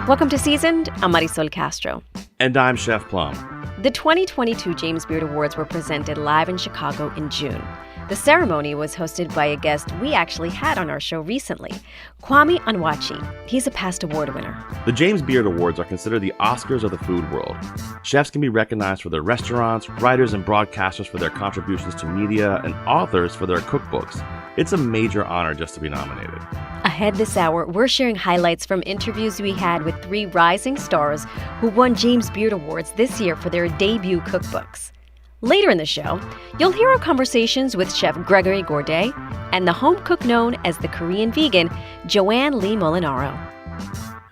Welcome to Seasoned. I'm Marisol Castro. And I'm Chef Plum. The 2022 James Beard Awards were presented live in Chicago in June. The ceremony was hosted by a guest we actually had on our show recently, Kwame Onwuachi. He's a past award winner. The James Beard Awards are considered the Oscars of the food world. Chefs can be recognized for their restaurants, writers and broadcasters for their contributions to media, and authors for their cookbooks. It's a major honor just to be nominated. Ahead this hour, we're sharing highlights from interviews we had with 3 rising stars who won James Beard Awards this year for their debut cookbooks. Later in the show, you'll hear our conversations with Chef Gregory Gourdet and the home cook known as the Korean vegan, Joanne Lee Molinaro.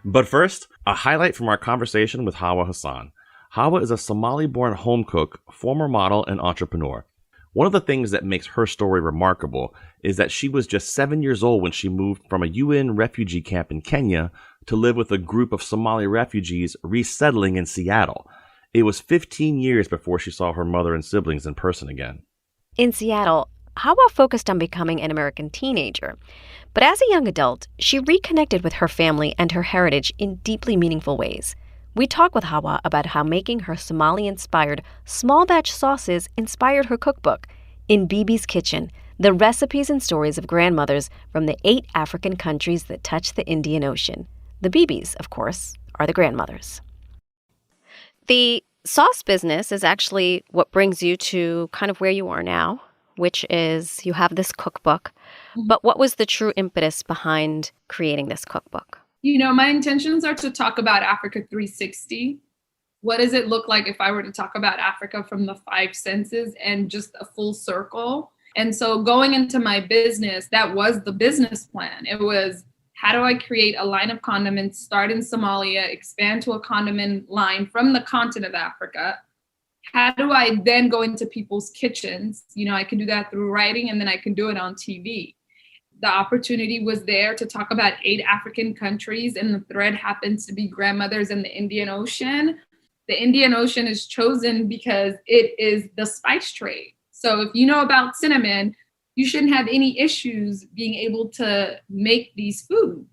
But first, a highlight from our conversation with Hawa Hassan. Hawa is a Somali-born home cook, former model, and entrepreneur. One of the things that makes her story remarkable is that she was just 7 years old when she moved from a UN refugee camp in Kenya to live with a group of Somali refugees resettling in Seattle. It was 15 years before she saw her mother and siblings in person again. In Seattle, Hawa focused on becoming an American teenager. But as a young adult, she reconnected with her family and her heritage in deeply meaningful ways. We talk with Hawa about how making her Somali-inspired small batch sauces inspired her cookbook, In Bibi's Kitchen, the recipes and stories of grandmothers from the 8 African countries that touch the Indian Ocean. The Bibis, of course, are the grandmothers. The sauce business is actually what brings you to kind of where you are now, which is you have this cookbook. But what was the true impetus behind creating this cookbook? You know, my intentions are to talk about Africa 360. What does it look like if I were to talk about Africa from the 5 senses and just a full circle? And so going into my business, that was the business plan. It was, how do I create a line of condiments, start in Somalia, expand to a condiment line from the continent of Africa? How do I then go into people's kitchens? You know, I can do that through writing, and then I can do it on TV. The opportunity was there to talk about 8 African countries, and the thread happens to be grandmothers in the Indian Ocean. The Indian Ocean is chosen because it is the spice trade. So if you know about cinnamon, you shouldn't have any issues being able to make these foods.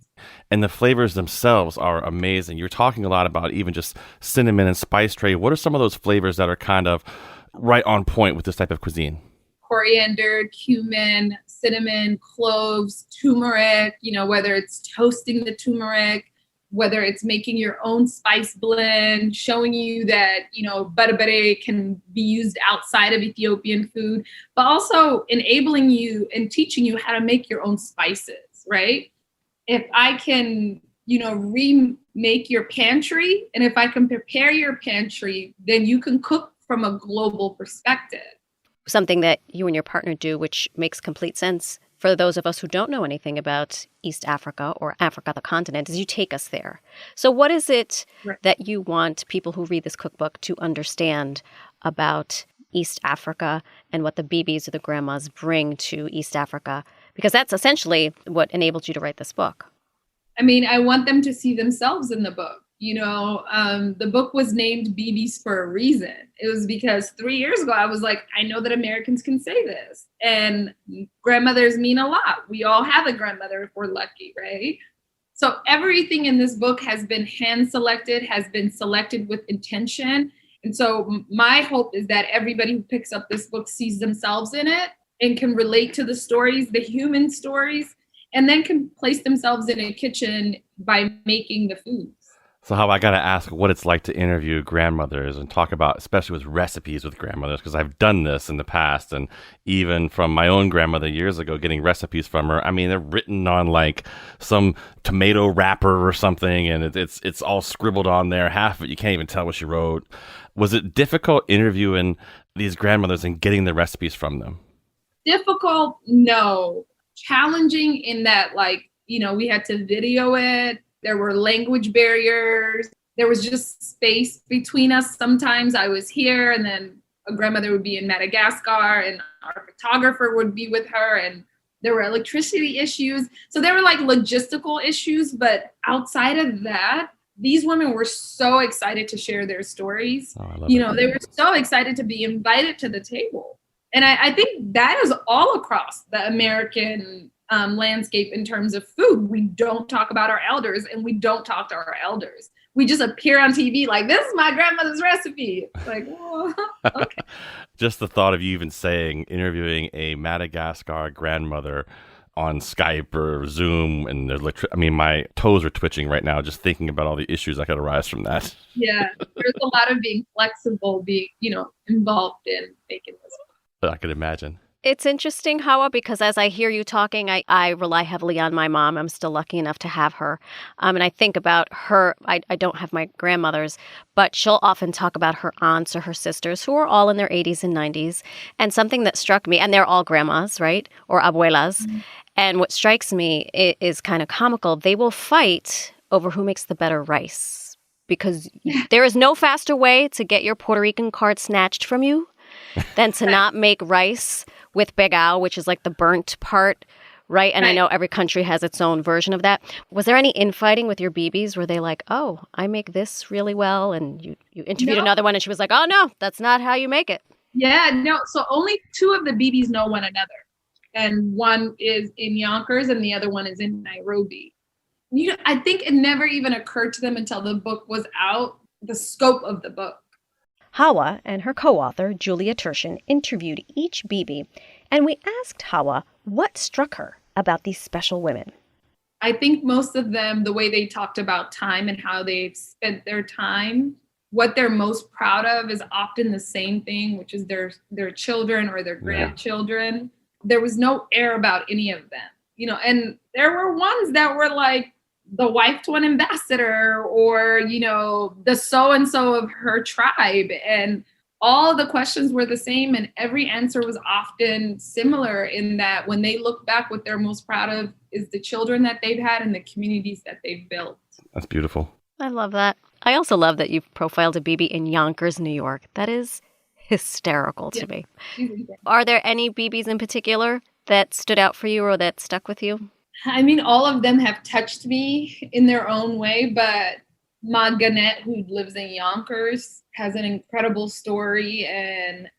And the flavors themselves are amazing. You're talking a lot about even just cinnamon and spice trade. What are some of those flavors that are kind of right on point with this type of cuisine? Coriander, cumin, cinnamon, cloves, turmeric, you know, whether it's toasting the turmeric, whether it's making your own spice blend, showing you that, you know, barabare can be used outside of Ethiopian food, but also enabling you and teaching you how to make your own spices, right? If I can, you know, remake your pantry, and if I can prepare your pantry, then you can cook from a global perspective. Something that you and your partner do, which makes complete sense for those of us who don't know anything about East Africa or Africa, the continent, is you take us there. So what is it that you want people who read this cookbook to understand about East Africa and what the Bibis or the grandmas bring to East Africa? Because that's essentially what enabled you to write this book. I mean, I want them to see themselves in the book. You know, the book was named Bibis for a reason. It was because 3 years ago, I was like, I know that Americans can say this. And grandmothers mean a lot. We all have a grandmother if we're lucky, right? So everything in this book has been hand-selected, has been selected with intention. And so my hope is that everybody who picks up this book sees themselves in it and can relate to the stories, the human stories, and then can place themselves in a kitchen by making the foods. So how I got to ask what it's like to interview grandmothers and talk about, especially with recipes with grandmothers, because I've done this in the past. And even from my own grandmother years ago, getting recipes from her, I mean, they're written on like some tomato wrapper or something. And it's all scribbled on there. Half of it, you can't even tell what she wrote. Was it difficult interviewing these grandmothers and getting the recipes from them? Difficult? No. Challenging in that, like, you know, we had to video it. There were language barriers. There was just space between us. Sometimes I was here and then a grandmother would be in Madagascar and our photographer would be with her, and there were electricity issues. So there were like logistical issues, but outside of that, these women were so excited to share their stories. They were so excited to be invited to the table. And I think that is all across the American landscape in terms of food. We don't talk about our elders, and we don't talk to our elders. We just appear on TV like, this is my grandmother's recipe. Like, oh, okay. Just the thought of you even saying, interviewing a Madagascar grandmother on Skype or Zoom, and my toes are twitching right now just thinking about all the issues that could arise from that. Yeah, there's a lot of being flexible, being, involved in making this. I could imagine. It's interesting, Hawa, because as I hear you talking, I rely heavily on my mom. I'm still lucky enough to have her. And I think about her. I don't have my grandmothers, but she'll often talk about her aunts or her sisters who are all in their 80s and 90s. And something that struck me, and they're all grandmas, right? Or abuelas. Mm-hmm. And what strikes me is kind of comical. They will fight over who makes the better rice, because there is no faster way to get your Puerto Rican card snatched from you than to not make rice with begao, which is like the burnt part, right? And I know every country has its own version of that. Was there any infighting with your BBs? Were they like, oh, I make this really well? And you interviewed another one and she was like, oh, no, that's not how you make it. Yeah, no. So only 2 of the BBs know one another. And one is in Yonkers and the other one is in Nairobi. I think it never even occurred to them until the book was out, the scope of the book. Hawa and her co-author, Julia Turshen, interviewed each BB, and we asked Hawa what struck her about these special women. I think most of them, the way they talked about time and how they've spent their time, what they're most proud of is often the same thing, which is their children or their grandchildren. Yeah. There was no air about any of them, and there were ones that were like, the wife to an ambassador, or, the so-and-so of her tribe. And all the questions were the same. And every answer was often similar in that when they look back, what they're most proud of is the children that they've had and the communities that they've built. That's beautiful. I love that. I also love that you've profiled a BB in Yonkers, New York. That is hysterical to me. Are there any BBs in particular that stood out for you or that stuck with you? I mean, all of them have touched me in their own way, but Ma Gannett, who lives in Yonkers, has an incredible story. And,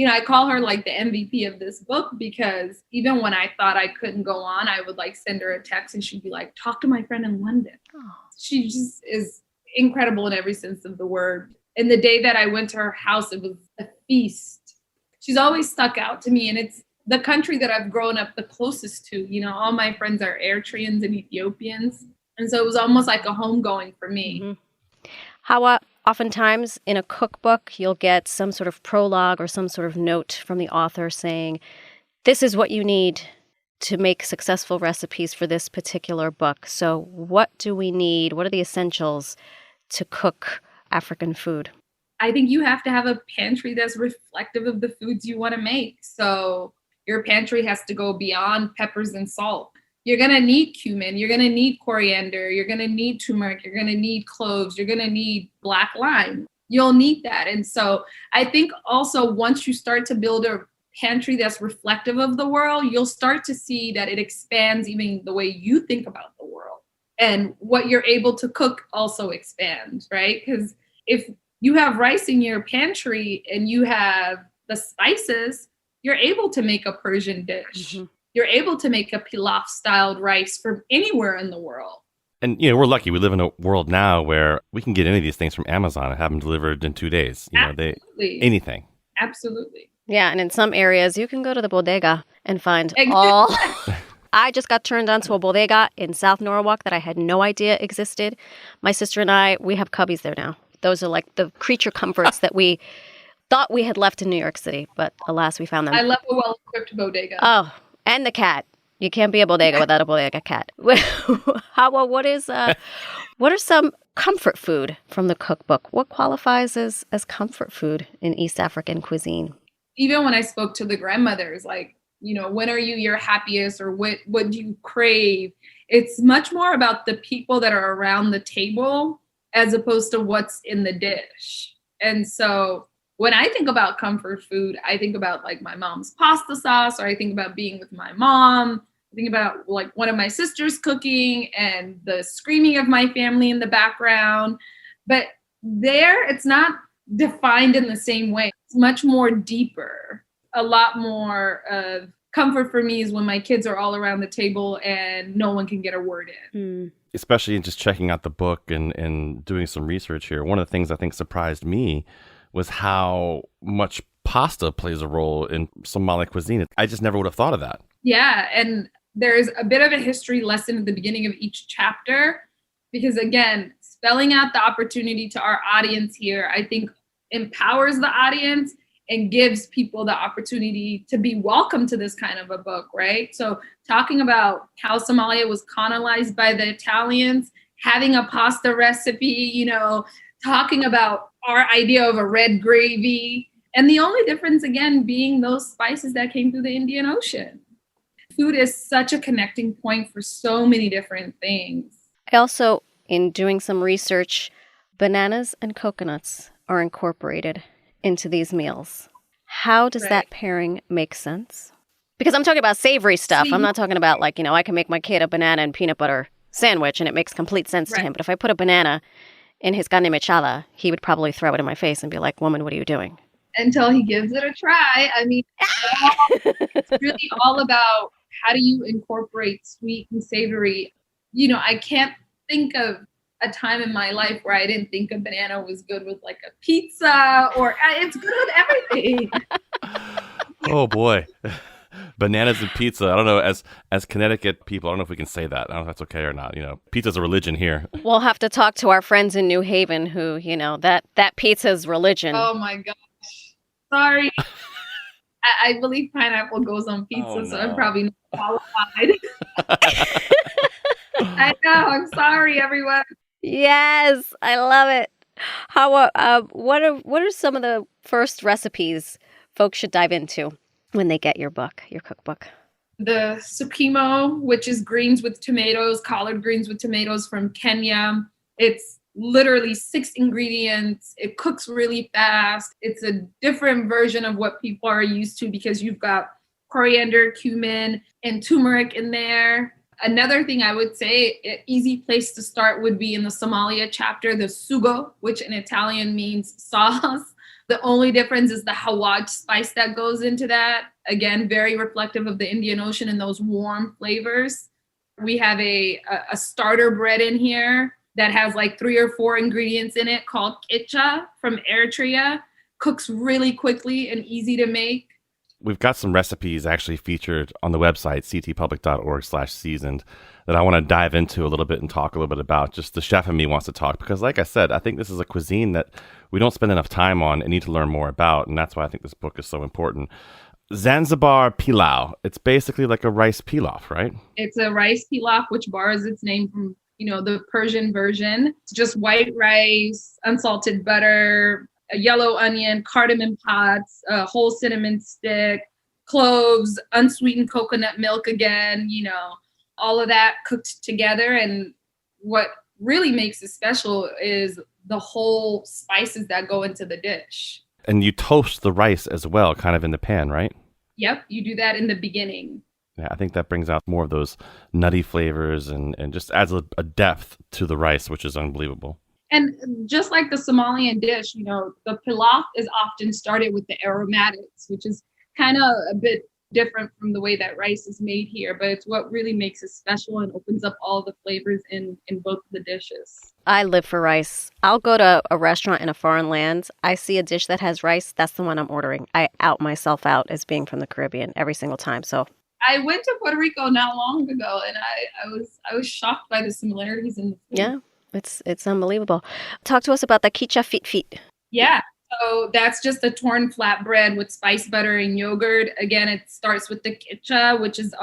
I call her like the MVP of this book, because even when I thought I couldn't go on, I would like send her a text and she'd be like, talk to my friend in London. Oh. She just is incredible in every sense of the word. And the day that I went to her house, it was a feast. She's always stuck out to me, and it's the country that I've grown up the closest to. All my friends are Eritreans and Ethiopians. And so it was almost like a homegoing for me. Mm-hmm. Hawa, oftentimes in a cookbook, you'll get some sort of prologue or some sort of note from the author saying, this is what you need to make successful recipes for this particular book. So what do we need? What are the essentials to cook African food? I think you have to have a pantry that's reflective of the foods you want to make. So your pantry has to go beyond peppers and salt. You're going to need cumin. You're going to need coriander. You're going to need turmeric. You're going to need cloves. You're going to need black lime. You'll need that. And so I think also once you start to build a pantry that's reflective of the world, you'll start to see that it expands even the way you think about the world. And what you're able to cook also expands, right? Because if you have rice in your pantry and you have the spices, you're able to make a Persian dish. Mm-hmm. You're able to make a pilaf-styled rice from anywhere in the world. And, we're lucky. We live in a world now where we can get any of these things from Amazon and have them delivered in 2 days. Absolutely. Anything. Absolutely. Yeah, and in some areas, you can go to the bodega and find all... I just got turned on to a bodega in South Norwalk that I had no idea existed. My sister and I, we have cubbies there now. Those are like the creature comforts that we thought we had left in New York City, but alas, we found them. I love a well-equipped bodega. Oh, and the cat. You can't be a bodega without a bodega cat. Hawa, what are some comfort food from the cookbook? What qualifies as comfort food in East African cuisine? Even when I spoke to the grandmothers, like, when are you your happiest, or what do you crave? It's much more about the people that are around the table as opposed to what's in the dish. And so when I think about comfort food, I think about like my mom's pasta sauce, or I think about being with my mom. I think about like one of my sisters cooking and the screaming of my family in the background. But there, it's not defined in the same way. It's much more deeper, a lot more of comfort for me is when my kids are all around the table and no one can get a word in. Especially in just checking out the book and doing some research here. One of the things I think surprised me was how much pasta plays a role in Somali cuisine. I just never would have thought of that. Yeah, and there's a bit of a history lesson at the beginning of each chapter because, again, spelling out the opportunity to our audience here, I think empowers the audience and gives people the opportunity to be welcome to this kind of a book, right? So talking about how Somalia was colonized by the Italians, having a pasta recipe, talking about our idea of a red gravy, and the only difference, again, being those spices that came through the Indian Ocean. Food is such a connecting point for so many different things. I also, in doing some research, bananas and coconuts are incorporated into these meals. How does that pairing make sense? Because I'm talking about savory stuff. I'm not talking about I can make my kid a banana and peanut butter sandwich and it makes complete sense to him. But if I put a banana in his carne mechada, he would probably throw it in my face and be like, woman, what are you doing? Until he gives it a try. I mean, it's really all about how do you incorporate sweet and savory. I can't think of a time in my life where I didn't think a banana was good with a pizza, or it's good with everything. Oh boy. Bananas and pizza. I don't know, as Connecticut people, I don't know if we can say that. I don't know if that's okay or not. Pizza's a religion here. We'll have to talk to our friends in New Haven who, that pizza's religion. Oh my gosh. Sorry. I believe pineapple goes on pizza, so I'm probably not qualified. I know. I'm sorry, everyone. Yes, I love it. What are some of the first recipes folks should dive into when they get your cookbook? The sukimo, which is greens with tomatoes, collard greens with tomatoes from Kenya. It's literally 6 ingredients. It cooks really fast. It's a different version of what people are used to because you've got coriander, cumin, and turmeric in there. Another thing I would say, an easy place to start would be in the Somalia chapter, the sugo, which in Italian means sauce. The only difference is the hawaj spice that goes into that. Again, very reflective of the Indian Ocean and those warm flavors. We have a starter bread in here that has 3 or 4 ingredients in it called kitcha from Eritrea. Cooks really quickly and easy to make. We've got some recipes actually featured on the website, ctpublic.org/seasoned, that I want to dive into a little bit and talk a little bit about. Just the chef in me wants to talk because, like I said, I think this is a cuisine that we don't spend enough time on and need to learn more about. And that's why I think this book is so important. Zanzibar pilau. It's basically like a rice pilaf, right? It's a rice pilaf, which borrows its name from, the Persian version. It's just white rice, unsalted butter, a yellow onion, cardamom pods, a whole cinnamon stick, cloves, unsweetened coconut milk again, all of that cooked together. And what really makes it special is the whole spices that go into the dish. And you toast the rice as well, kind of in the pan, right? Yep, you do that in the beginning. Yeah, I think that brings out more of those nutty flavors and just adds a depth to the rice, which is unbelievable. And just like the Somalian dish, the pilaf is often started with the aromatics, which is kind of a bit different from the way that rice is made here, but it's what really makes it special and opens up all the flavors in both of the dishes. I live for rice. I'll go to a restaurant in a foreign land. I see a dish that has rice. That's the one I'm ordering. I out myself out as being from the Caribbean every single time. So I went to Puerto Rico not long ago, and I was shocked by the similarities in the food. Yeah, it's unbelievable. Talk to us about the kicha fit fit. Yeah. So that's just a torn flatbread with spice butter and yogurt. Again, it starts with the kitcha, which is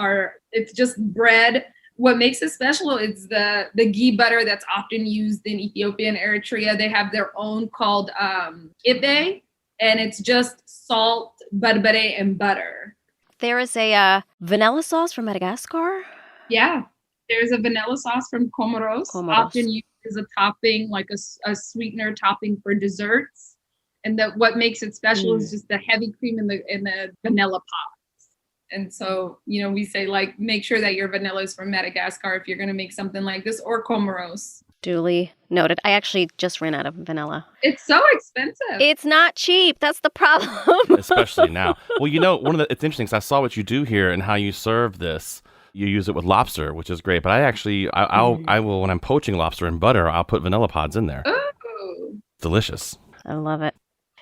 it's just bread. What makes it special is the ghee butter that's often used in Ethiopia and Eritrea. They have their own called ibe, and it's just salt, barbare, and butter. There is a vanilla sauce from Madagascar. Yeah, there's a vanilla sauce from Comoros. Often used as a topping, like a sweetener topping for desserts. And what makes it special is just the heavy cream in the vanilla pods. And so, we say make sure that your vanilla is from Madagascar if you're going to make something like this, or Comoros. Duly noted. I actually just ran out of vanilla. It's so expensive. It's not cheap. That's the problem. Especially now. Well, it's interesting because I saw what you do here and how you serve this. You use it with lobster, which is great. But I will, when I'm poaching lobster in butter, I'll put vanilla pods in there. Ooh. Delicious. I love it.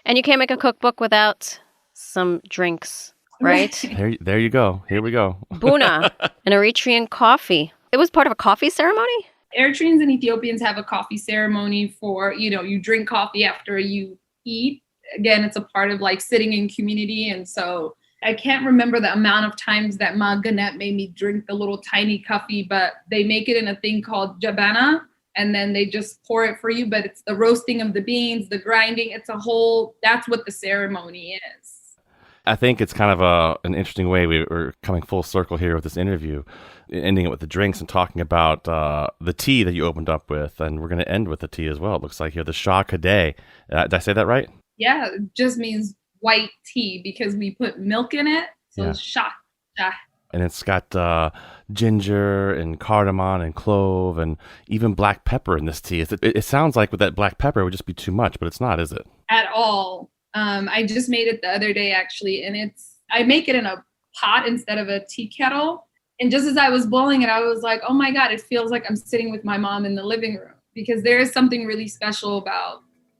And you can't make a cookbook without some drinks, right? There you go. Here we go. Buna, an Eritrean coffee. It was part of a coffee ceremony? Eritreans and Ethiopians have a coffee ceremony for, you drink coffee after you eat. Again, it's a part of like sitting in community. And so I can't remember the amount of times that Ma Ganet made me drink the little tiny coffee, but they make it in a thing called jabana. And then they just pour it for you. But it's the roasting of the beans, the grinding. That's what the ceremony is. I think it's kind of an interesting way. We're coming full circle here with this interview, ending it with the drinks and talking about the tea that you opened up with. And we're going to end with the tea as well. It looks like here, the Shah Cadet. Did I say that right? Yeah, it just means white tea because we put milk in it. So it's Shah. And it's got ginger and cardamom and clove and even black pepper in this tea. It sounds like with that black pepper, it would just be too much, but it's not, is it? At all. I just made it the other day, actually, and I make it in a pot instead of a tea kettle. And just as I was boiling it, I was like, oh my God, it feels like I'm sitting with my mom in the living room, because there is something really special about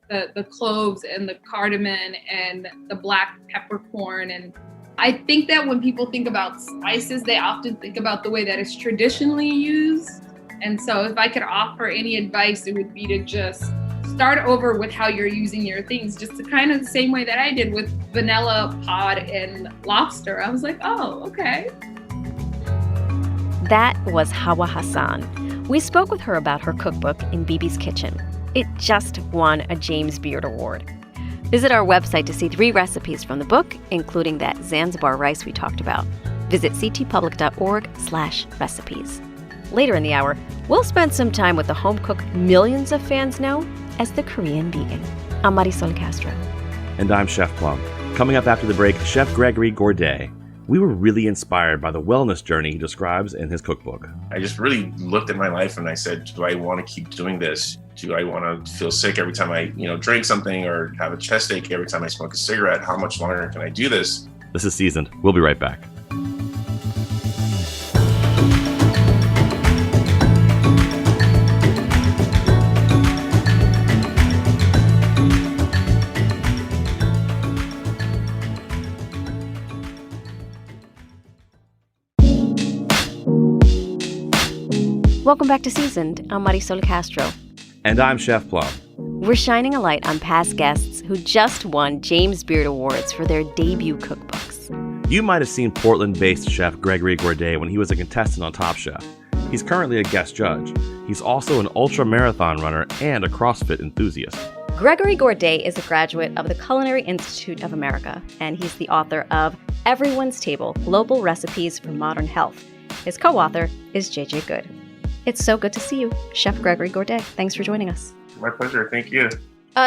the cloves and the cardamom and the black peppercorn. And I think that when people think about spices, they often think about the way that it's traditionally used. And so if I could offer any advice, it would be to just start over with how you're using your things, just the kind of the same way that I did with vanilla pod and lobster. I was like, oh, okay. That was Hawa Hassan. We spoke with her about her cookbook, In Bibi's Kitchen. It just won a James Beard Award. Visit our website to see 3 recipes from the book, including that Zanzibar rice we talked about. Visit ctpublic.org/recipes. Later in the hour, we'll spend some time with the home cook millions of fans know as the Korean vegan. I'm Marisol Castro. And I'm Chef Plum. Coming up after the break, Chef Gregory Gourdet. We were really inspired by the wellness journey he describes in his cookbook. I just really looked at my life and I said, do I want to keep doing this? Do I want to feel sick every time I, drink something, or have a chest ache every time I smoke a cigarette? How much longer can I do this? This is Seasoned. We'll be right back. Welcome back to Seasoned. I'm Marisol Castro. And I'm Chef Plum. We're shining a light on past guests who just won James Beard Awards for their debut cookbooks. You might have seen Portland-based chef Gregory Gourdet when he was a contestant on Top Chef. He's currently a guest judge. He's also an ultra-marathon runner and a CrossFit enthusiast. Gregory Gourdet is a graduate of the Culinary Institute of America, and he's the author of Everyone's Table: Global Recipes for Modern Health. His co-author is J.J. Good. It's so good to see you, Chef Gregory Gourdet. Thanks for joining us. My pleasure. Thank you.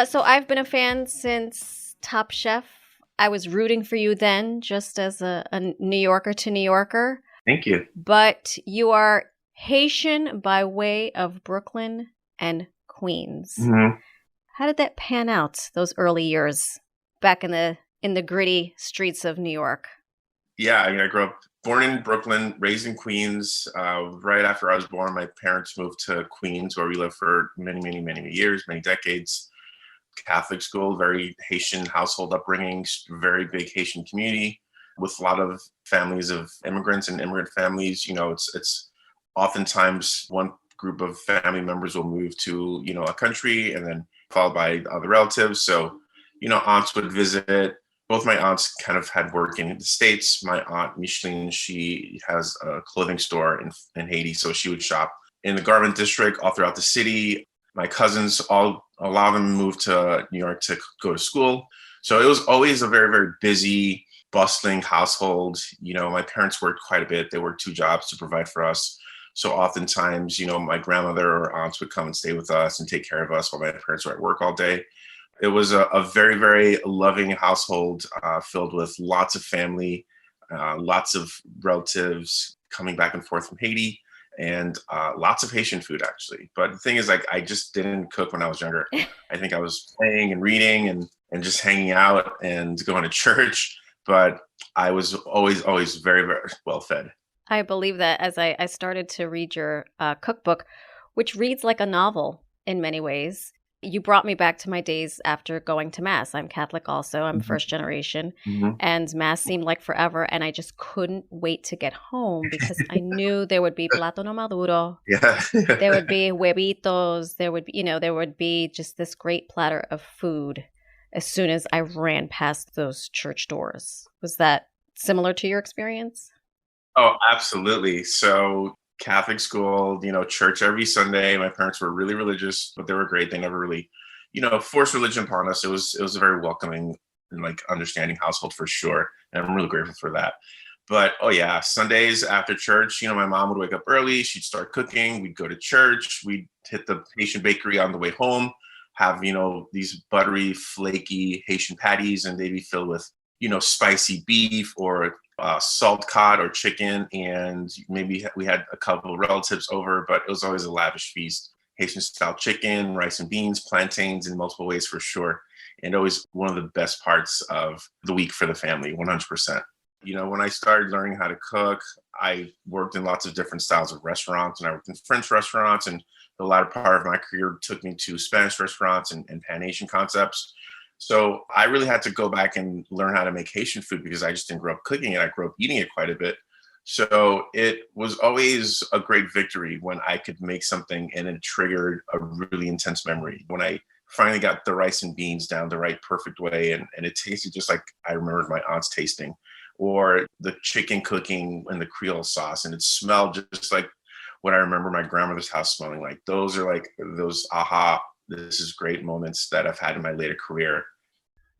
So I've been a fan since Top Chef. I was rooting for you then, just as a New Yorker to New Yorker. Thank you. But you are Haitian by way of Brooklyn and Queens. Mm-hmm. How did that pan out, those early years back in the gritty streets of New York? Yeah, I grew up, born in Brooklyn, raised in Queens. Right after I was born, my parents moved to Queens, where we lived for many, many, many years, many decades. Catholic school, very Haitian household upbringing, very big Haitian community with a lot of families of immigrants and immigrant families. It's oftentimes one group of family members will move to, a country and then followed by other relatives. So, aunts would visit. Both my aunts kind of had work in the States. My aunt, Micheline, she has a clothing store in Haiti. So she would shop in the garment district all throughout the city. My cousins, a lot of them moved to New York to go to school. So it was always a very, very busy, bustling household. My parents worked quite a bit. They worked 2 jobs to provide for us. So oftentimes, my grandmother or aunts would come and stay with us and take care of us while my parents were at work all day. It was a very, very loving household filled with lots of family, lots of relatives coming back and forth from Haiti. and lots of Haitian food, actually. But the thing is, like, I just didn't cook when I was younger. I think I was playing and reading and just hanging out and going to church. But I was always very, very well fed. I believe that as I started to read your cookbook, which reads like a novel in many ways. You brought me back to my days after going to Mass. I'm Catholic also. I'm first generation. And Mass seemed like forever. And I just couldn't wait to get home because I knew there would be plátano maduro. Yeah. There would be huevitos. There would be just this great platter of food as soon as I ran past those church doors. Was that similar to your experience? Oh, absolutely. So Catholic school, church every Sunday. My parents were really religious, but they were great. They never really, forced religion upon us. It was a very welcoming and like understanding household for sure. And I'm really grateful for that. But oh yeah, Sundays after church, my mom would wake up early. She'd start cooking. We'd go to church. We'd hit the Haitian bakery on the way home, have, these buttery, flaky Haitian patties, and they'd be filled with, spicy beef or salt cod or chicken, and maybe we had a couple of relatives over, but it was always a lavish feast. Haitian style chicken, rice and beans, plantains in multiple ways for sure. And always one of the best parts of the week for the family, 100%. When I started learning how to cook, I worked in lots of different styles of restaurants, and I worked in French restaurants, and the latter part of my career took me to Spanish restaurants and Pan-Asian concepts. So I really had to go back and learn how to make Haitian food because I just didn't grow up cooking it. I grew up eating it quite a bit. So it was always a great victory when I could make something and it triggered a really intense memory. When I finally got the rice and beans down the right perfect way and it tasted just like I remembered my aunt's tasting, or the chicken cooking in the Creole sauce and it smelled just like what I remember my grandmother's house smelling like. Those are like those aha, this is great moments that I've had in my later career.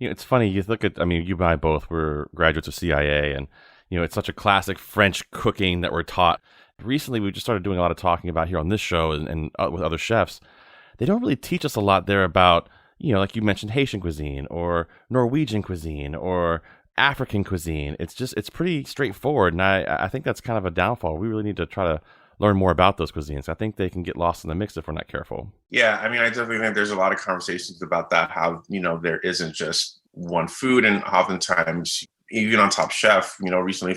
It's funny. You look at, you and I both were graduates of CIA, and, it's such a classic French cooking that we're taught. Recently, we just started doing a lot of talking about here on this show and with other chefs. They don't really teach us a lot there about, like you mentioned, Haitian cuisine or Norwegian cuisine or African cuisine. It's pretty straightforward. And I think that's kind of a downfall. We really need to try to learn more about those cuisines. I think they can get lost in the mix if we're not careful. Yeah, I definitely think there's a lot of conversations about that, how, there isn't just one food. And oftentimes, even on Top Chef, recently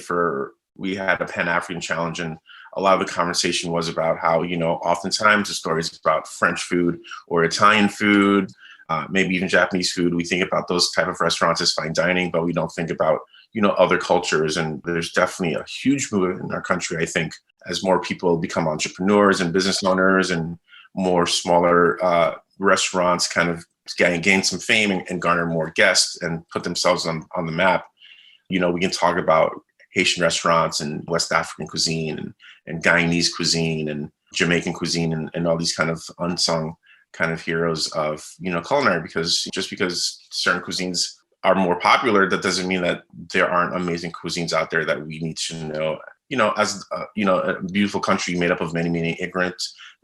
we had a Pan-African challenge, and a lot of the conversation was about how, oftentimes the stories about French food or Italian food, maybe even Japanese food. We think about those type of restaurants as fine dining, but we don't think about, other cultures. And there's definitely a huge movement in our country, I think, as more people become entrepreneurs and business owners and more smaller restaurants kind of gain some fame and garner more guests and put themselves on the map. We can talk about Haitian restaurants and West African cuisine and Guyanese cuisine and Jamaican cuisine and all these kind of unsung kind of heroes of, culinary, because just because certain cuisines are more popular, that doesn't mean that there aren't amazing cuisines out there that we need to know. As a beautiful country made up of many, many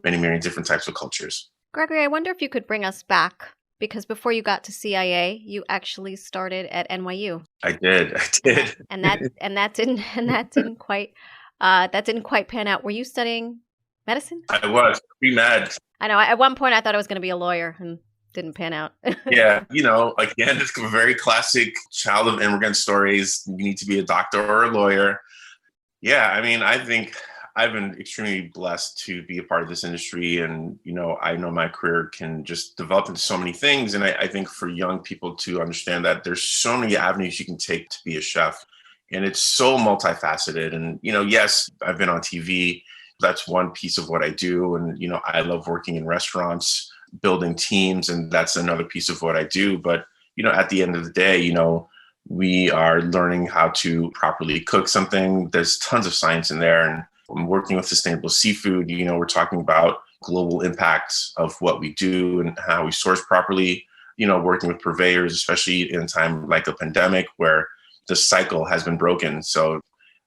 many different types of cultures. Gregory, I wonder if you could bring us back, because before you got to CIA, you actually started at NYU. I did. And that didn't quite pan out. Were you studying medicine? I was pre-med. I know. At one point, I thought I was going to be a lawyer, and didn't pan out. Yeah, again, it's a very classic child of immigrant stories. You need to be a doctor or a lawyer. Yeah, I think I've been extremely blessed to be a part of this industry. And, I know my career can just develop into so many things. And I think for young people to understand that there's so many avenues you can take to be a chef. And it's so multifaceted. And, yes, I've been on TV. That's one piece of what I do. And, I love working in restaurants, building teams. And that's another piece of what I do. But, at the end of the day, we are learning how to properly cook something. There's tons of science in there. And I'm working with sustainable seafood. We're talking about global impacts of what we do and how we source properly, working with purveyors, especially in a time like a pandemic where the cycle has been broken. So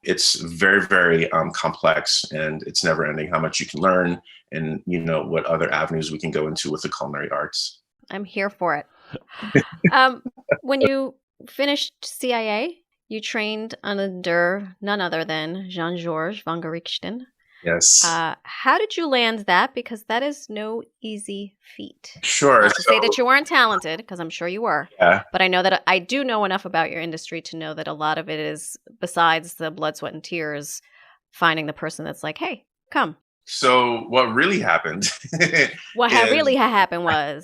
it's very, very complex, and it's never ending how much you can learn and, what other avenues we can go into with the culinary arts. I'm here for it. When you finished CIA, you trained under none other than Jean-Georges van Gerichten. Yes. How did you land that? Because that is no easy feat. Sure. Not to say that you weren't talented, because I'm sure you were. Yeah. But I know that I do know enough about your industry to know that a lot of it is, besides the blood, sweat, and tears, finding the person that's like, hey, come. So what really happened What is really happened was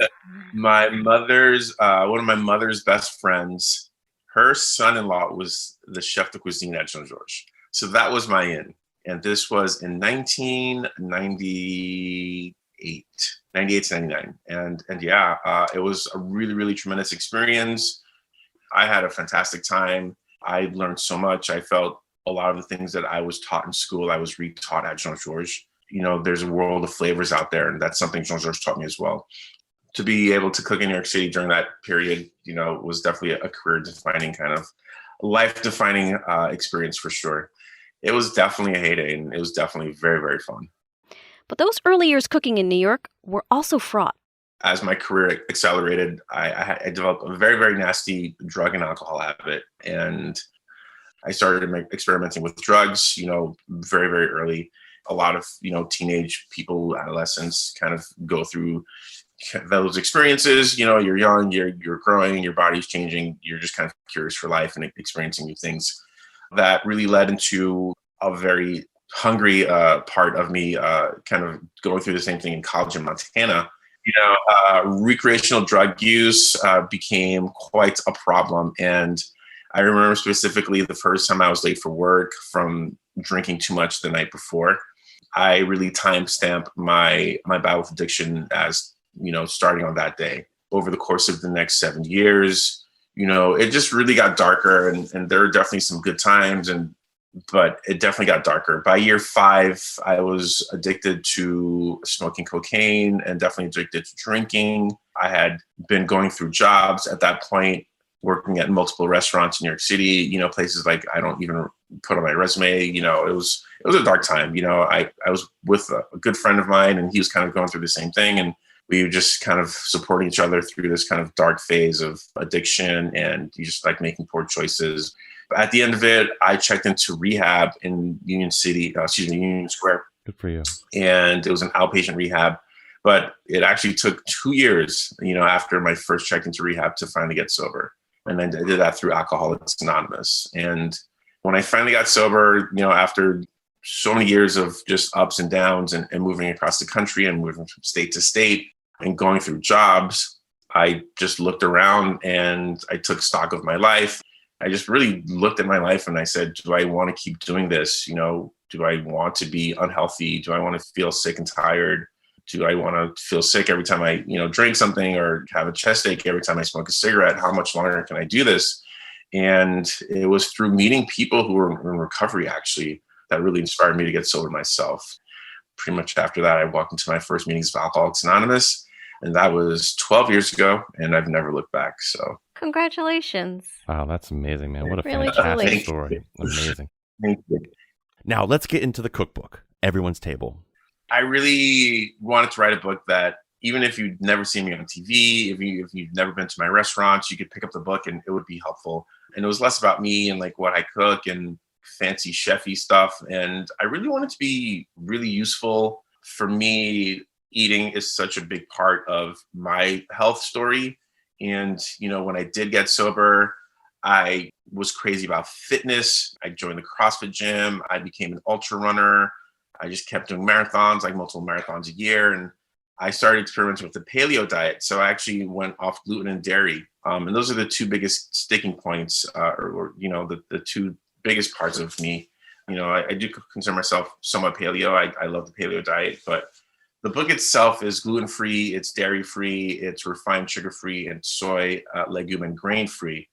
my mother's, one of my mother's best friends, her son-in-law was the chef de cuisine at Jean Georges. So that was my in. And this was in 1998, 98 to 99. And yeah, it was a really, really tremendous experience. I had a fantastic time. I learned so much. I felt a lot of the things that I was taught in school, I was retaught at Jean Georges. You know, there's a world of flavors out there, and that's something Jean Georges taught me as well. To be able to cook in New York City during that period, you know, was definitely a career-defining kind of life-defining experience for sure. It was definitely a heyday, and it was definitely very, very fun. But those early years cooking in New York were also fraught. As my career accelerated, I developed a very, very nasty drug and alcohol habit. And I started experimenting with drugs, you know, very, very early. A lot of, you know, teenage people, adolescents kind of go through those experiences. You know, you're young, you're growing, your body's changing. You're just kind of curious for life and experiencing new things. That really led into a very hungry part of me kind of going through the same thing in college in Montana. You know, recreational drug use became quite a problem. And I remember specifically the first time I was late for work from drinking too much the night before. I really timestamped my battle with addiction as, you know, starting on that day. Over the course of the next 7 years, you know, it just really got darker, and there are definitely some good times, but it definitely got darker. By year 5, I was addicted to smoking cocaine and definitely addicted to drinking. I had been going through jobs at that point, working at multiple restaurants in New York City, you know, places like I don't even put on my resume. You know, it was a dark time. You know, I was with a good friend of mine, and he was kind of going through the same thing. And we were just kind of supporting each other through this kind of dark phase of addiction, and you just like making poor choices. But at the end of it, I checked into rehab in Union Square. Good for you. And it was an outpatient rehab, but it actually took 2 years, you know, after my first check into rehab to finally get sober. And then I did that through Alcoholics Anonymous. And when I finally got sober, you know, after so many years of just ups and downs and moving across the country and moving from state to state and going through jobs, I just looked around and I took stock of my life. I just really looked at my life and I said, do I want to keep doing this? You know, do I want to be unhealthy? Do I want to feel sick and tired? Do I want to feel sick every time I, you know, drink something, or have a chest ache every time I smoke a cigarette? How much longer can I do this? And it was through meeting people who were in recovery, actually, that really inspired me to get sober myself. Pretty much after that, I walked into my first meetings of Alcoholics Anonymous, and that was 12 years ago, and I've never looked back. So congratulations. Wow, that's amazing, man. What a Really, fantastic truly. story. Amazing. Thank you. Now let's get into the cookbook, Everyone's Table. I really wanted to write a book that even if you'd never seen me on TV, if you've never been to my restaurants, you could pick up the book and it would be helpful. And it was less about me and like what I cook and fancy chefy stuff. And I really wanted to be really useful. For me, eating is such a big part of my health story. And, you know, when I did get sober, I was crazy about fitness. I joined the CrossFit gym. I became an ultra runner. I just kept doing marathons, like multiple marathons a year. And I started experimenting with the paleo diet. So I actually went off gluten and dairy. And those are the two biggest sticking points, or you know, the two biggest parts of me. You know, I do consider myself somewhat paleo. I love the paleo diet, but the book itself is gluten-free, it's dairy-free, it's refined sugar-free, and soy, legume, and grain-free.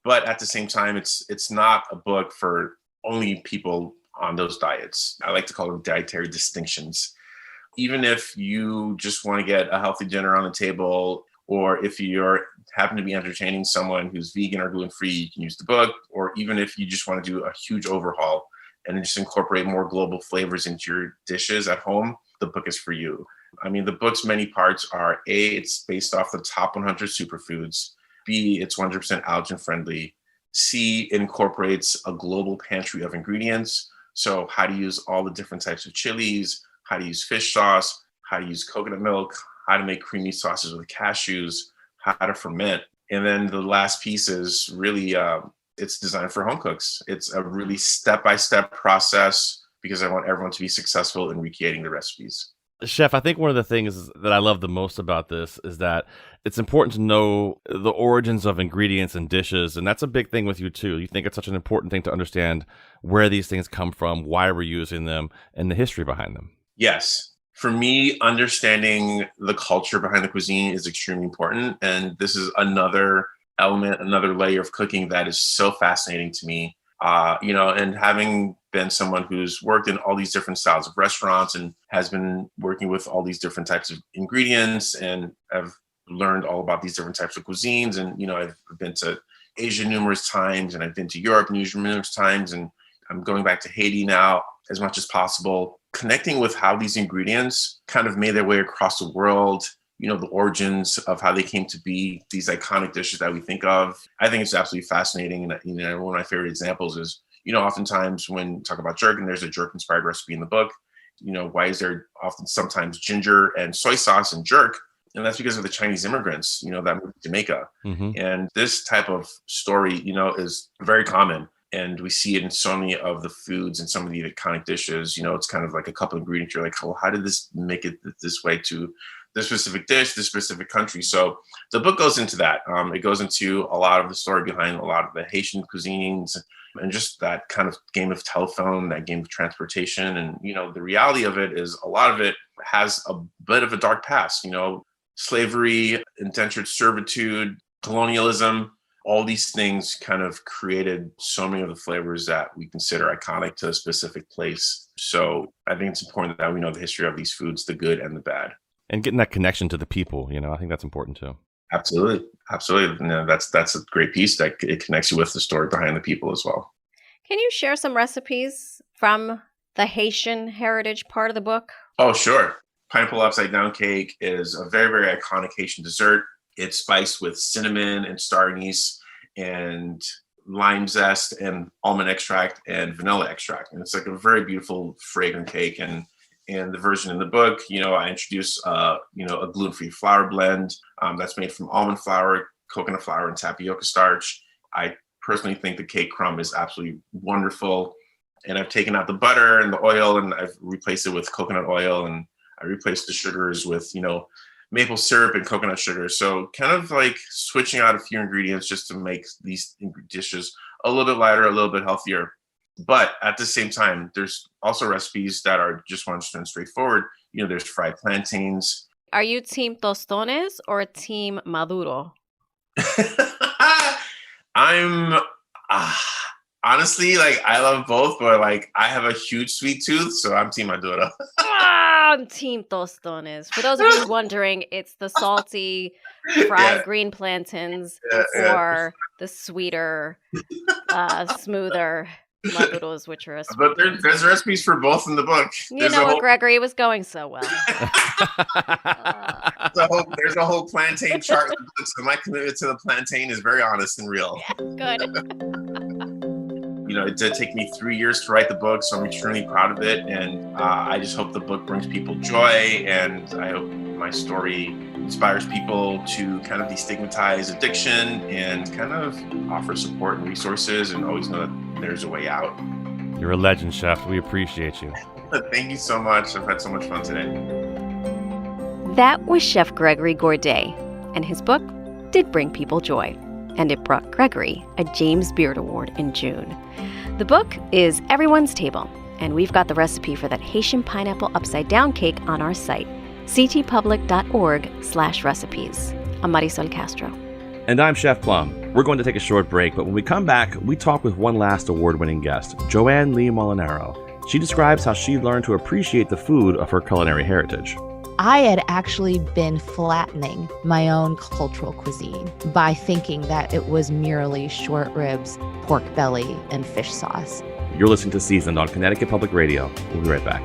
But at the same time, it's not a book for only people on those diets. I like to call them dietary distinctions. Even if you just want to get a healthy dinner on the table, or if you're happen to be entertaining someone who's vegan or gluten-free, you can use the book. Or even if you just want to do a huge overhaul and just incorporate more global flavors into your dishes at home, the book is for you. I mean, the book's many parts are A, it's based off the top 100 superfoods. B, it's 100% allergen friendly. C, incorporates a global pantry of ingredients. So how to use all the different types of chilies, how to use fish sauce, how to use coconut milk, how to make creamy sauces with cashews, how to ferment. And then the last piece is really, it's designed for home cooks. It's a really step-by-step process because I want everyone to be successful in recreating the recipes. Chef, I think one of the things that I love the most about this is that it's important to know the origins of ingredients and dishes. And that's a big thing with you, too. You think it's such an important thing to understand where these things come from, why we're using them, and the history behind them. Yes. For me, understanding the culture behind the cuisine is extremely important. And this is another element, another layer of cooking that is so fascinating to me. And having been someone who's worked in all these different styles of restaurants and has been working with all these different types of ingredients, and I've learned all about these different types of cuisines. And, I've been to Asia numerous times, and I've been to Europe numerous times, and I'm going back to Haiti now as much as possible, connecting with how these ingredients kind of made their way across the world, the origins of how they came to be these iconic dishes that we think of. I think it's absolutely fascinating. And, one of my favorite examples is, oftentimes when we talk about jerk, and there's a jerk inspired recipe in the book, why is there sometimes ginger and soy sauce in jerk? And that's because of the Chinese immigrants, that moved to Jamaica. Mm-hmm. And this type of story, is very common. And we see it in so many of the foods and some of the iconic dishes. It's kind of like a couple of ingredients. You're like, well, how did this make it this way to this specific dish, this specific country? So the book goes into that. It goes into a lot of the story behind a lot of the Haitian cuisines and just that kind of game of telephone, that game of transportation. And, the reality of it is a lot of it has a bit of a dark past, slavery, indentured servitude, colonialism. All these things kind of created so many of the flavors that we consider iconic to a specific place. So I think it's important that we know the history of these foods, the good and the bad. And getting that connection to the people, I think that's important too. Absolutely. That's a great piece that it connects you with the story behind the people as well. Can you share some recipes from the Haitian heritage part of the book? Oh, sure. Pineapple upside down cake is a very, very iconic Haitian dessert. It's spiced with cinnamon and star anise and lime zest and almond extract and vanilla extract. And it's like a very beautiful, fragrant cake. And the version in the book, I introduce, a gluten-free flour blend that's made from almond flour, coconut flour, and tapioca starch. I personally think the cake crumb is absolutely wonderful. And I've taken out the butter and the oil, and I've replaced it with coconut oil, and I replaced the sugars with, maple syrup and coconut sugar. So kind of like switching out a few ingredients just to make these dishes a little bit lighter, a little bit healthier. But at the same time, there's also recipes that are just 100% straightforward. There's fried plantains. Are you team tostones or team maduro? I'm honestly, I love both, but I have a huge sweet tooth, so I'm team maduro. I'm team tostones. For those of you wondering, it's the salty fried green plantains or the sweeter, smoother maduros, which are but there's recipes for both in the book. Gregory, it was going so well. There's a whole plantain chart in the book, so my commitment to the plantain is very honest and real. Good. It did take me 3 years to write the book, so I'm extremely proud of it. And I just hope the book brings people joy, and I hope my story inspires people to kind of destigmatize addiction and kind of offer support and resources, and always know that there's a way out. You're a legend, Chef. We appreciate you. Thank you so much. I've had so much fun today. That was Chef Gregory Gourdet, and his book did bring people joy. And it brought Gregory a James Beard Award in June. The book is Everyone's Table, and we've got the recipe for that Haitian pineapple upside down cake on our site, ctpublic.org/recipes. I'm Marisol Castro. And I'm Chef Plum. We're going to take a short break, but when we come back, we talk with one last award-winning guest, Joanne Lee Molinaro. She describes how she learned to appreciate the food of her culinary heritage. I had actually been flattening my own cultural cuisine by thinking that it was merely short ribs, pork belly, and fish sauce. You're listening to Seasoned on Connecticut Public Radio. We'll be right back.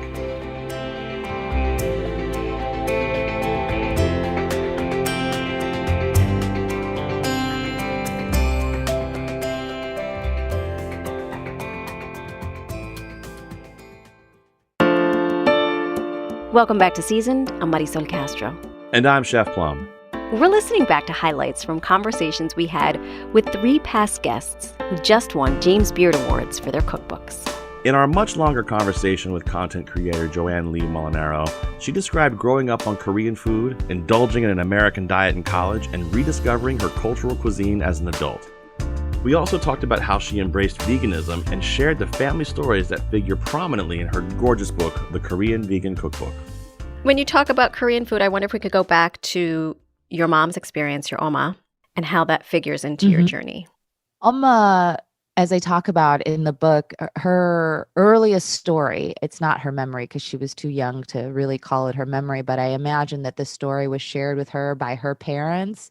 Welcome back to Seasoned. I'm Marisol Castro. And I'm Chef Plum. We're listening back to highlights from conversations we had with 3 past guests who just won James Beard Awards for their cookbooks. In our much longer conversation with content creator Joanne Lee Molinaro, she described growing up on Korean food, indulging in an American diet in college, and rediscovering her cultural cuisine as an adult. We also talked about how she embraced veganism and shared the family stories that figure prominently in her gorgeous book, The Korean Vegan Cookbook. When you talk about Korean food, I wonder if we could go back to your mom's experience, your oma, and how that figures into your journey. Oma, as I talk about in the book, her earliest story, it's not her memory because she was too young to really call it her memory, but I imagine that the story was shared with her by her parents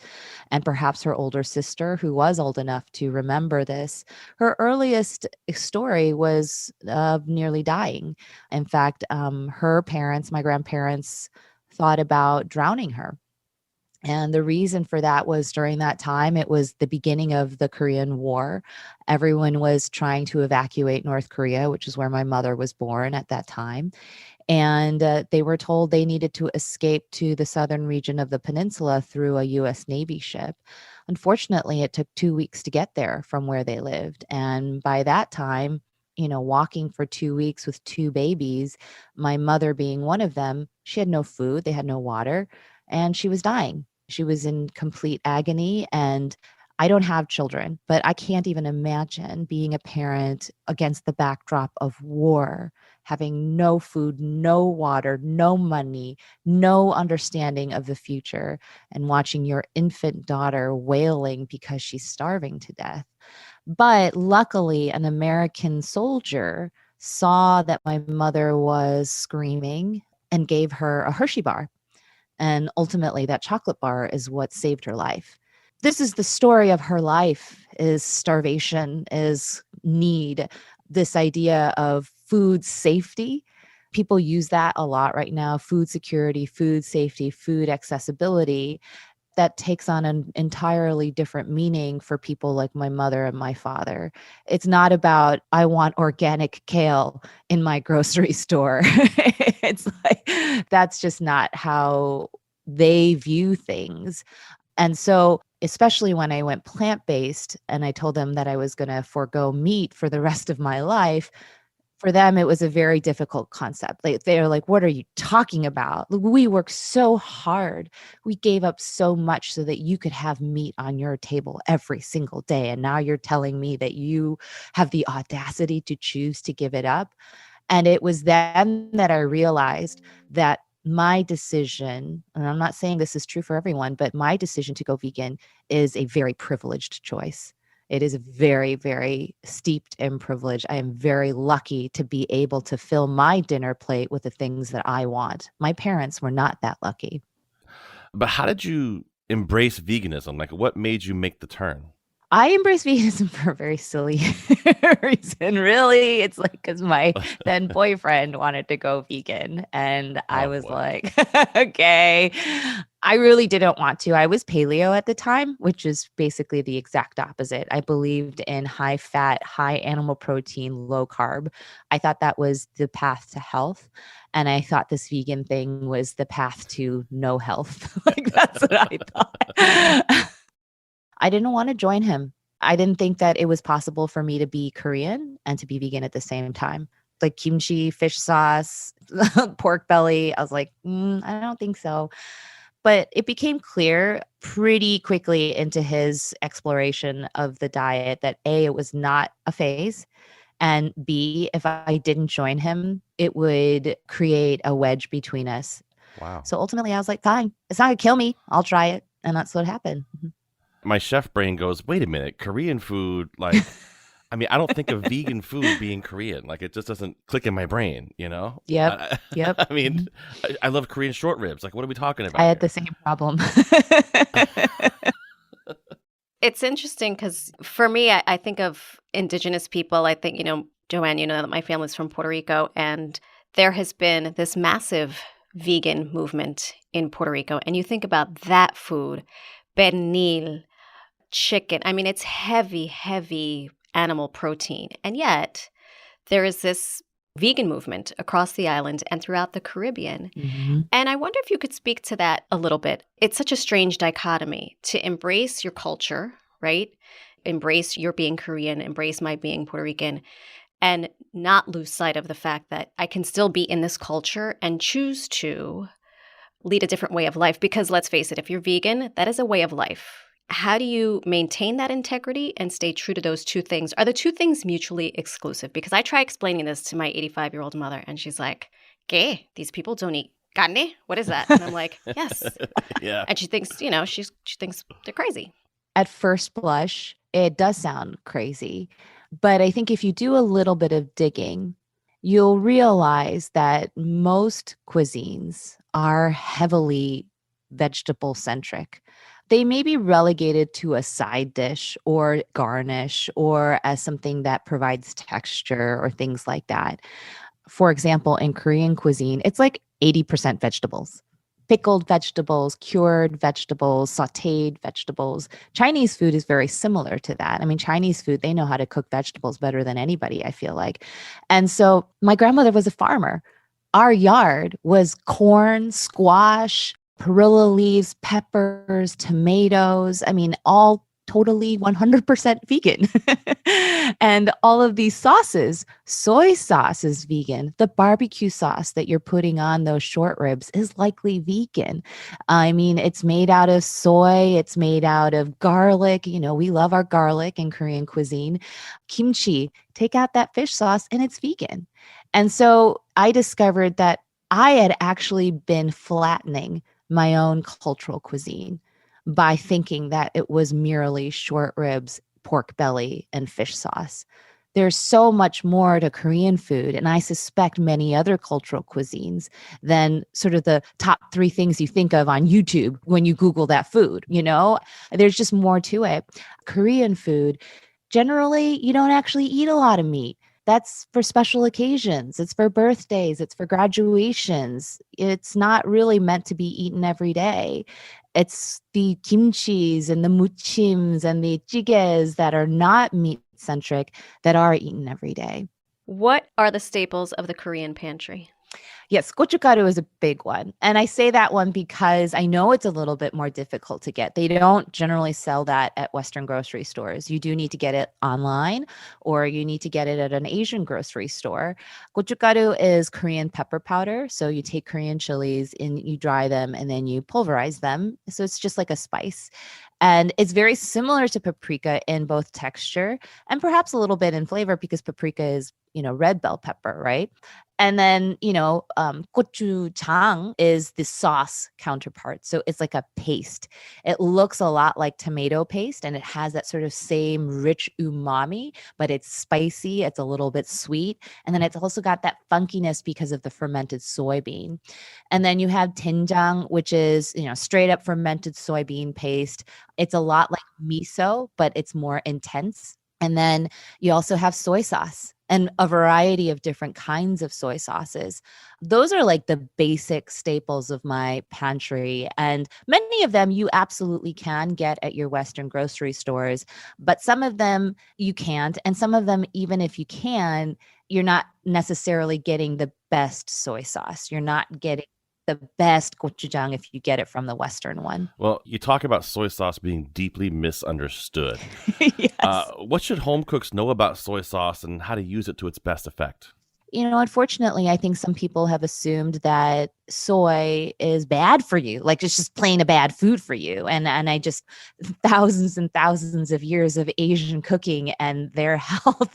and perhaps her older sister who was old enough to remember this. Her earliest story was of nearly dying. In fact, her parents, my grandparents, thought about drowning her. And the reason for that was during that time, it was the beginning of the Korean War. Everyone was trying to evacuate North Korea, which is where my mother was born at that time. And they were told they needed to escape to the southern region of the peninsula through a U.S. Navy ship. Unfortunately, it took 2 weeks to get there from where they lived. And by that time, walking for 2 weeks with 2 babies, my mother being one of them, she had no food, they had no water, and she was dying. She was in complete agony, and I don't have children, but I can't even imagine being a parent against the backdrop of war, having no food, no water, no money, no understanding of the future, and watching your infant daughter wailing because she's starving to death. But luckily, an American soldier saw that my mother was screaming and gave her a Hershey bar. And ultimately, that chocolate bar is what saved her life. This is the story of her life, is starvation, is need, this idea of food safety. People use that a lot right now, food security, food safety, food accessibility. That takes on an entirely different meaning for people like my mother and my father. It's not about, I want organic kale in my grocery store. It's like, that's just not how they view things. And so, especially when I went plant-based and I told them that I was going to forego meat for the rest of my life, for them, it was a very difficult concept. They're like, what are you talking about? We worked so hard. We gave up so much so that you could have meat on your table every single day. And now you're telling me that you have the audacity to choose to give it up. And it was then that I realized that my decision, and I'm not saying this is true for everyone, but my decision to go vegan is a very privileged choice. It is very, very steeped in privilege. I am very lucky to be able to fill my dinner plate with the things that I want. My parents were not that lucky. But how did you embrace veganism? Like, what made you make the turn? I embraced veganism for a very silly reason. Really, it's like because my then boyfriend wanted to go vegan, and I was like, okay. I really didn't want to. I was paleo at the time, which is basically the exact opposite. I believed in high fat, high animal protein, low carb. I thought that was the path to health. And I thought this vegan thing was the path to no health. Like, that's what I thought. I didn't want to join him. I didn't think that it was possible for me to be Korean and to be vegan at the same time. Like kimchi, fish sauce, pork belly. I was like, I don't think so. But it became clear pretty quickly into his exploration of the diet that A, it was not a phase, and B, if I didn't join him, it would create a wedge between us. Wow. So ultimately I was like, fine, it's not gonna kill me. I'll try it. And that's what happened. My chef brain goes, wait a minute, Korean food, like, I mean, I don't think of vegan food being Korean. Like, it just doesn't click in my brain, you know? Yep. I mean, I love Korean short ribs. Like, what are we talking about? I had the same problem. It's interesting because for me, I think of indigenous people. I think, Joanne, that my family's from Puerto Rico, and there has been this massive vegan movement in Puerto Rico. And you think about that food, pernil, chicken. I mean, it's heavy, heavy animal protein. And yet there is this vegan movement across the island and throughout the Caribbean. Mm-hmm. And I wonder if you could speak to that a little bit. It's such a strange dichotomy to embrace your culture, right? Embrace your being Korean, embrace my being Puerto Rican, and not lose sight of the fact that I can still be in this culture and choose to lead a different way of life. Because let's face it, if you're vegan, that is a way of life. How do you maintain that integrity and stay true to those two things? Are the two things mutually exclusive? Because I try explaining this to my 85-year-old mother, and she's like, ¿Qué? These people don't eat carne? What is that? And I'm like, yes. Yeah. And she thinks, she thinks they're crazy. At first blush, it does sound crazy. But I think if you do a little bit of digging, you'll realize that most cuisines are heavily vegetable centric. They may be relegated to a side dish or garnish or as something that provides texture or things like that. For example, in Korean cuisine, it's like 80% vegetables. Pickled vegetables, cured vegetables, sauteed vegetables. Chinese food is very similar to that. I mean, Chinese food, they know how to cook vegetables better than anybody, I feel like. And so my grandmother was a farmer. Our yard was corn, squash, perilla leaves, peppers, tomatoes. I mean, all totally 100% vegan. And all of these sauces, soy sauce is vegan. The barbecue sauce that you're putting on those short ribs is likely vegan. I mean, it's made out of soy. It's made out of garlic. We love our garlic in Korean cuisine. Kimchi, take out that fish sauce and it's vegan. And so I discovered that I had actually been flattening my own cultural cuisine by thinking that it was merely short ribs, pork belly, and fish sauce. There's so much more to Korean food, and I suspect many other cultural cuisines than sort of the top 3 things you think of on YouTube when you Google that food, There's just more to it. Korean food, generally, you don't actually eat a lot of meat. That's for special occasions. It's for birthdays. It's for graduations. It's not really meant to be eaten every day. It's the kimchis and the muchims and the jigaes that are not meat-centric that are eaten every day. What are the staples of the Korean pantry? Yes, gochugaru is a big one. And I say that one because I know it's a little bit more difficult to get. They don't generally sell that at Western grocery stores. You do need to get it online or you need to get it at an Asian grocery store. Gochugaru is Korean pepper powder. So you take Korean chilies and you dry them and then you pulverize them. So it's just like a spice. And it's very similar to paprika in both texture and perhaps a little bit in flavor because paprika is, red bell pepper, right? And then, gochujang is the sauce counterpart. So it's like a paste. It looks a lot like tomato paste and it has that sort of same rich umami, but it's spicy. It's a little bit sweet. And then it's also got that funkiness because of the fermented soybean. And then you have doenjang, which is, straight up fermented soybean paste. It's a lot like miso, but it's more intense. And then you also have soy sauce and a variety of different kinds of soy sauces. Those are like the basic staples of my pantry. And many of them you absolutely can get at your Western grocery stores, but some of them you can't. And some of them, even if you can, you're not necessarily getting the best soy sauce. You're not getting the best gochujang if you get it from the Western one. Well, you talk about soy sauce being deeply misunderstood. Yes. What should home cooks know about soy sauce and how to use it to its best effect? Unfortunately, I think some people have assumed that soy is bad for you, like it's just plain a bad food for you. And I just thousands and thousands of years of Asian cooking and their health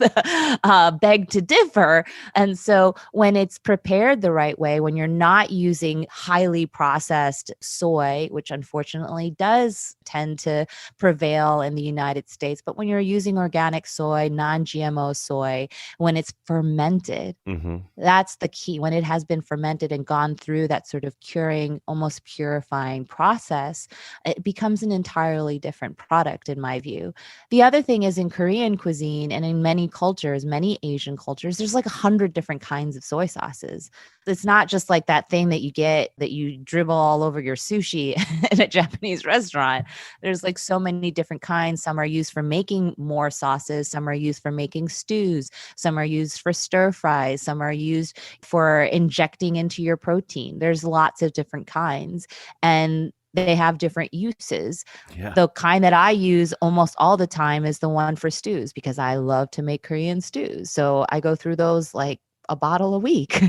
beg to differ. And so when it's prepared the right way, when you're not using highly processed soy, which unfortunately does tend to prevail in the United States, but when you're using organic soy, non-GMO soy, when it's fermented, that's the key. When it has been fermented and gone through that sort of curing, almost purifying process, it becomes an entirely different product, in my view. The other thing is in Korean cuisine and in many cultures, many Asian cultures, there's like 100 different kinds of soy sauces. It's not just like that thing that you get that you dribble all over your sushi in a Japanese restaurant. There's like so many different kinds. Some are used for making more sauces. Some are used for making stews. Some are used for stir fries. Some are used for injecting into your protein. There's lots of different kinds. And they have different uses. Yeah. The kind that I use almost all the time is the one for stews because I love to make Korean stews. So I go through those like a bottle a week.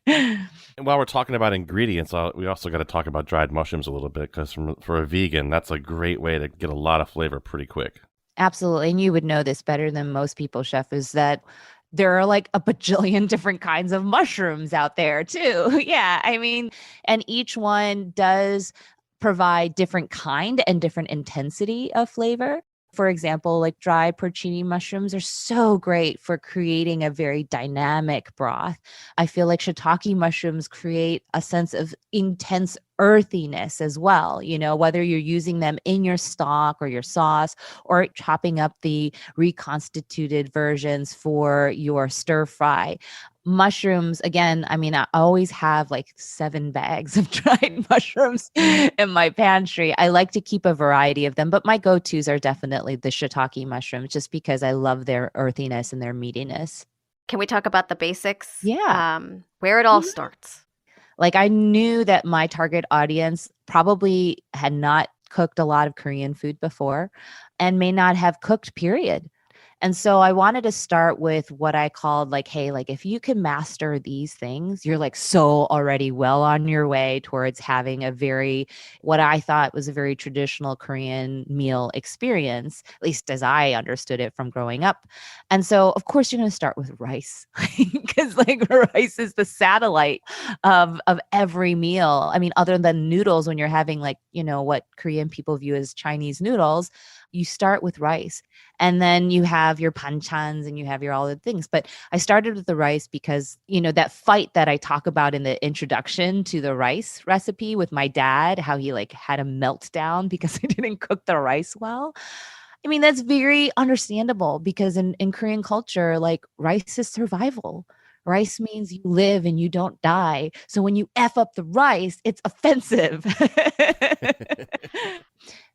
And while we're talking about ingredients, we also got to talk about dried mushrooms a little bit because for a vegan, that's a great way to get a lot of flavor pretty quick. Absolutely. And you would know this better than most people, Chef, is that there are like a bajillion different kinds of mushrooms out there too. Yeah. I mean, and each one does provide different kind and different intensity of flavor. For example, like dry porcini mushrooms are so great for creating a very dynamic broth. I feel like shiitake mushrooms create a sense of intense earthiness as well, you know, whether you're using them in your stock or your sauce or chopping up the reconstituted versions for your stir fry. Mushrooms, again, I mean, I always have like 7 bags of dried mushrooms in my pantry. I like to keep a variety of them, but my go-tos are definitely the shiitake mushrooms just because I love their earthiness and their meatiness. Can we talk about the basics? Yeah. Where it all starts. Like I knew that my target audience probably had not cooked a lot of Korean food before and may not have cooked, period. And so I wanted to start with what I called like, hey, like if you can master these things, you're like so already well on your way towards having a very, what I thought was a very traditional Korean meal experience, at least as I understood it from growing up. And so of course you're going to start with rice because like rice is the satellite of every meal. I mean, other than noodles, when you're having like, you know, what Korean people view as Chinese noodles, you start with rice. And then you have your panchans and you have your all the things. But I started with the rice because, you know, that fight that I talk about in the introduction to the rice recipe with my dad, how he like had a meltdown because I didn't cook the rice well. I mean, that's very understandable because in Korean culture, like rice is survival. Rice means you live and you don't die. So when you F up the rice, it's offensive.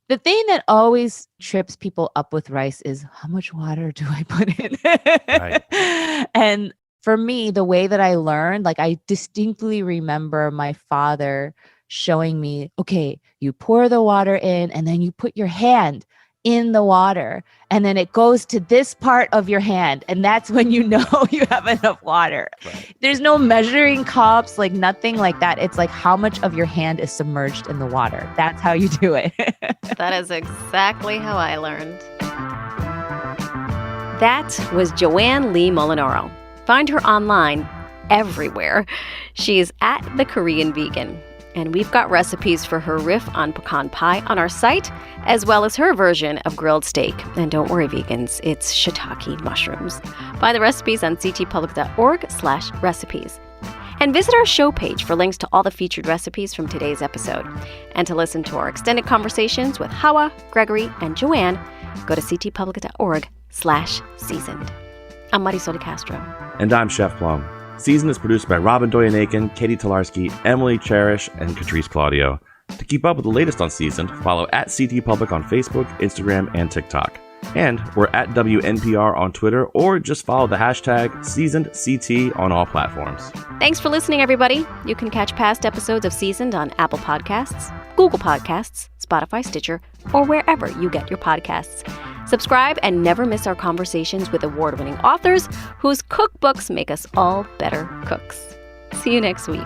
The thing that always trips people up with rice is how much water do I put in? Right. And for me, the way that I learned, like I distinctly remember my father showing me, okay, you pour the water in and then you put your hand in the water and then it goes to this part of your hand and that's when you know you have enough water. Right. There's no measuring cups, like nothing like that. It's like how much of your hand is submerged in the water. That's how you do it. That is exactly how I learned. That was Joanne Lee Molinaro. Find her online everywhere. She's at The Korean Vegan. And we've got recipes for her riff on pecan pie on our site, as well as her version of grilled steak. And don't worry, vegans, it's shiitake mushrooms. Find the recipes on ctpublic.org/recipes. And visit our show page for links to all the featured recipes from today's episode. And to listen to our extended conversations with Hawa, Gregory, and Joanne, go to ctpublic.org/seasoned. I'm Marisol de Castro. And I'm Chef Plum. Season is produced by Robyn, Doyon-Aitken, Catie, Talarski, Emily, Charash, and Catrice, Claudio. To keep up with the latest on Seasoned, follow at CT Public on Facebook, Instagram, and TikTok. And we're at WNPR on Twitter, or just follow the hashtag SeasonedCT on all platforms. Thanks for listening, everybody. You can catch past episodes of Seasoned on Apple Podcasts, Google Podcasts, Spotify, Stitcher, or wherever you get your podcasts. Subscribe and never miss our conversations with award-winning authors whose cookbooks make us all better cooks. See you next week.